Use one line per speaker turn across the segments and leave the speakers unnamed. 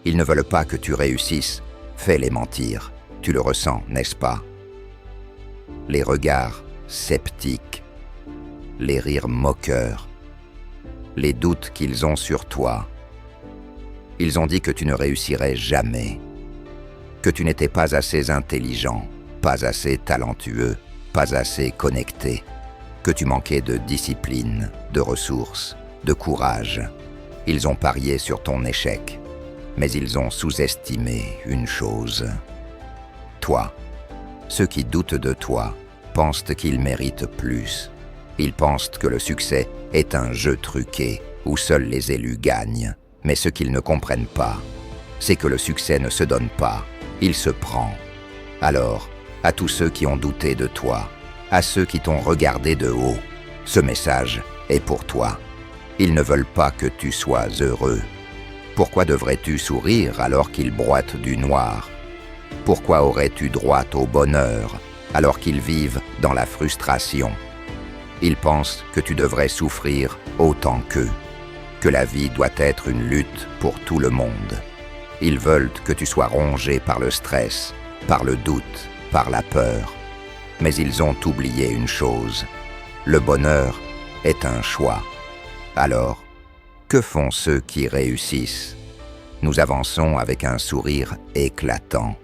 Ils ne veulent pas que tu réussisses. Fais-les mentir. Tu le ressens, n'est-ce pas? Les regards sceptiques, les rires moqueurs, les doutes qu'ils ont sur toi. Ils ont dit que tu ne réussirais jamais, que tu n'étais pas assez intelligent, pas assez talentueux, pas assez connecté, que tu manquais de discipline, de ressources, de courage. Ils ont parié sur ton échec, mais ils ont sous-estimé une chose. Toi, ceux qui doutent de toi pensent qu'ils méritent plus. Ils pensent que le succès est un jeu truqué où seuls les élus gagnent. Mais ce qu'ils ne comprennent pas, c'est que le succès ne se donne pas, il se prend. Alors, à tous ceux qui ont douté de toi, à ceux qui t'ont regardé de haut, ce message est pour toi. Ils ne veulent pas que tu sois heureux. Pourquoi devrais-tu sourire alors qu'ils broient du noir? Pourquoi aurais-tu droit au bonheur alors qu'ils vivent dans la frustration? Ils pensent que tu devrais souffrir autant qu'eux, que la vie doit être une lutte pour tout le monde. Ils veulent que tu sois rongé par le stress, par le doute, par la peur. Mais ils ont oublié une chose. Le bonheur est un choix. Alors, que font ceux qui réussissent? Nous avançons avec un sourire éclatant,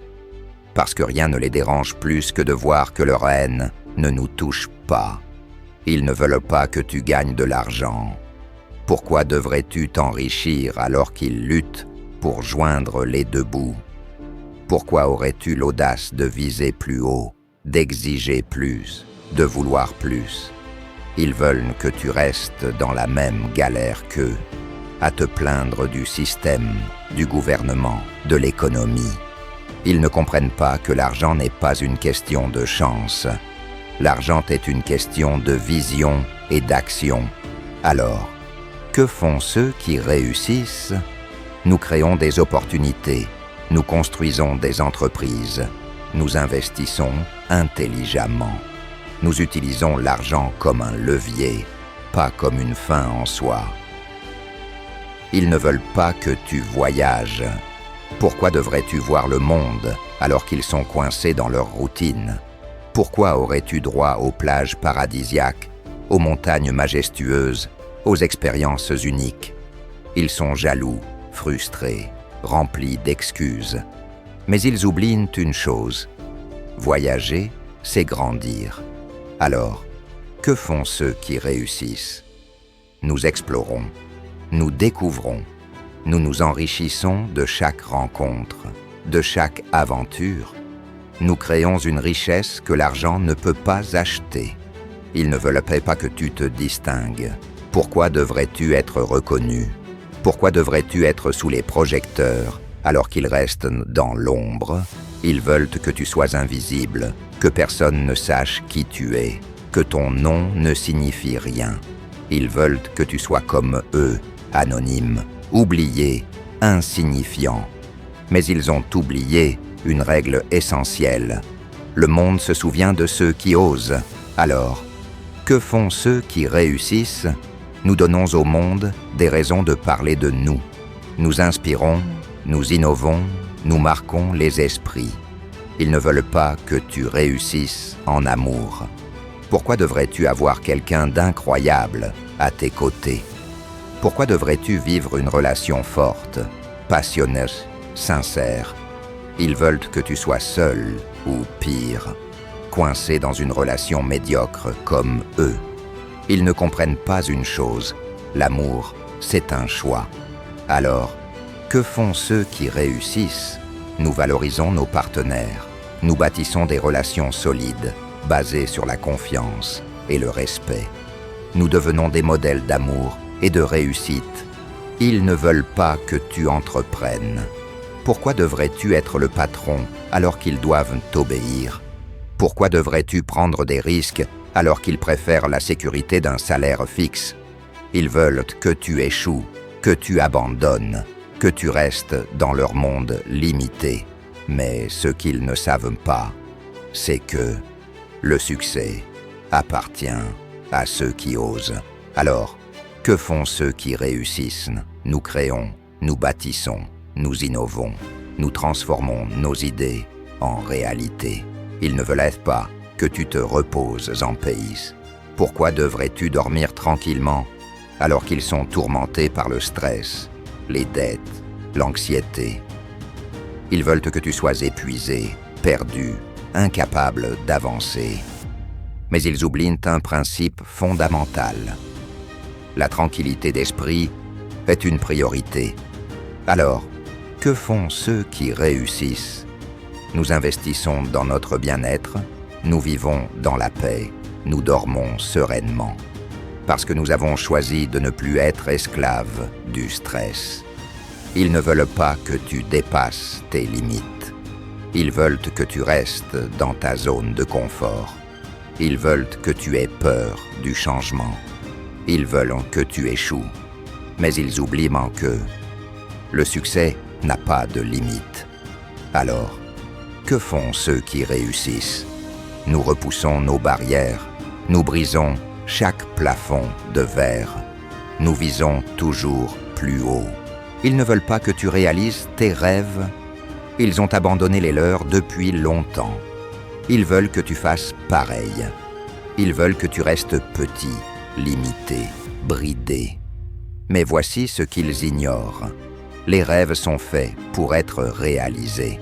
parce que rien ne les dérange plus que de voir que leur haine ne nous touche pas. Ils ne veulent pas que tu gagnes de l'argent. Pourquoi devrais-tu t'enrichir alors qu'ils luttent pour joindre les deux bouts? Pourquoi aurais-tu l'audace de viser plus haut, d'exiger plus, de vouloir plus? Ils veulent que tu restes dans la même galère qu'eux, à te plaindre du système, du gouvernement, de l'économie. Ils ne comprennent pas que l'argent n'est pas une question de chance. L'argent est une question de vision et d'action. Alors, que font ceux qui réussissent? Nous créons des opportunités, nous construisons des entreprises, nous investissons intelligemment. Nous utilisons l'argent comme un levier, pas comme une fin en soi. Ils ne veulent pas que tu voyages. Pourquoi devrais-tu voir le monde alors qu'ils sont coincés dans leur routine? Pourquoi aurais-tu droit aux plages paradisiaques, aux montagnes majestueuses, aux expériences uniques? Ils sont jaloux, frustrés, remplis d'excuses. Mais ils oublient une chose. Voyager, c'est grandir. Alors, que font ceux qui réussissent? Nous explorons, nous découvrons, nous nous enrichissons de chaque rencontre, de chaque aventure. Nous créons une richesse que l'argent ne peut pas acheter. Ils ne veulent pas que tu te distingues. Pourquoi devrais-tu être reconnu? Pourquoi devrais-tu être sous les projecteurs alors qu'ils restent dans l'ombre? Ils veulent que tu sois invisible, que personne ne sache qui tu es, que ton nom ne signifie rien. Ils veulent que tu sois comme eux, anonyme, oublié, insignifiant. Mais ils ont oublié une règle essentielle. Le monde se souvient de ceux qui osent. Alors, que font ceux qui réussissent? Nous donnons au monde des raisons de parler de nous. Nous inspirons, nous innovons, nous marquons les esprits. Ils ne veulent pas que tu réussisses en amour. Pourquoi devrais-tu avoir quelqu'un d'incroyable à tes côtés? Pourquoi devrais-tu vivre une relation forte, passionnée, sincère? Ils veulent que tu sois seul, ou pire, coincé dans une relation médiocre comme eux. Ils ne comprennent pas une chose, l'amour, c'est un choix. Alors, que font ceux qui réussissent? Nous valorisons nos partenaires, nous bâtissons des relations solides, basées sur la confiance et le respect. Nous devenons des modèles d'amour et de réussite. Ils ne veulent pas que tu entreprennes. Pourquoi devrais-tu être le patron alors qu'ils doivent t'obéir? Pourquoi devrais-tu prendre des risques alors qu'ils préfèrent la sécurité d'un salaire fixe? Ils veulent que tu échoues, que tu abandonnes, que tu restes dans leur monde limité. Mais ce qu'ils ne savent pas, c'est que le succès appartient à ceux qui osent. Alors, que font ceux qui réussissent? Nous créons, nous bâtissons, nous innovons, nous transformons nos idées en réalité. Ils ne veulent pas que tu te reposes en pays. Pourquoi devrais-tu dormir tranquillement alors qu'ils sont tourmentés par le stress, les dettes, l'anxiété? Ils veulent que tu sois épuisé, perdu, incapable d'avancer. Mais ils oublient un principe fondamental. La tranquillité d'esprit est une priorité. Alors, que font ceux qui réussissent? Nous investissons dans notre bien-être, nous vivons dans la paix, nous dormons sereinement. Parce que nous avons choisi de ne plus être esclaves du stress. Ils ne veulent pas que tu dépasses tes limites. Ils veulent que tu restes dans ta zone de confort. Ils veulent que tu aies peur du changement. Ils veulent que tu échoues. Mais ils oublient que le succès n'a pas de limite. Alors, que font ceux qui réussissent? Nous repoussons nos barrières, nous brisons chaque plafond de verre. Nous visons toujours plus haut. Ils ne veulent pas que tu réalises tes rêves. Ils ont abandonné les leurs depuis longtemps. Ils veulent que tu fasses pareil. Ils veulent que tu restes petit, limité, bridé. Mais voici ce qu'ils ignorent. Les rêves sont faits pour être réalisés.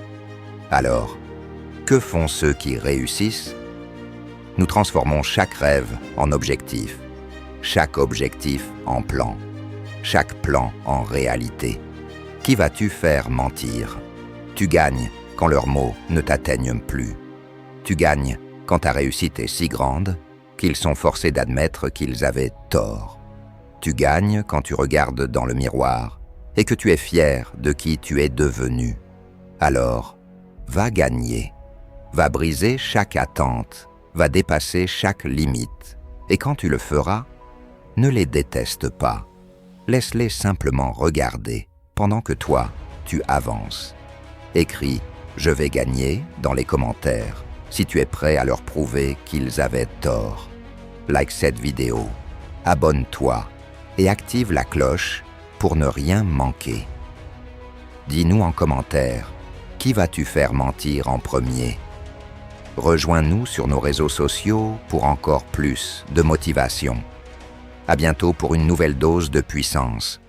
Alors, que font ceux qui réussissent? Nous transformons chaque rêve en objectif, chaque objectif en plan, chaque plan en réalité. Qui vas-tu faire mentir? Tu gagnes quand leurs mots ne t'atteignent plus. Tu gagnes quand ta réussite est si grande qu'ils sont forcés d'admettre qu'ils avaient tort. Tu gagnes quand tu regardes dans le miroir et que tu es fier de qui tu es devenu. Alors, va gagner, va briser chaque attente, va dépasser chaque limite. Et quand tu le feras, ne les déteste pas. Laisse-les simplement regarder pendant que toi, tu avances. Écris « Je vais gagner » dans les commentaires si tu es prêt à leur prouver qu'ils avaient tort. Like cette vidéo, abonne-toi et active la cloche pour ne rien manquer. Dis-nous en commentaire, qui vas-tu faire mentir en premier? Rejoins-nous sur nos réseaux sociaux pour encore plus de motivation. À bientôt pour une nouvelle dose de puissance.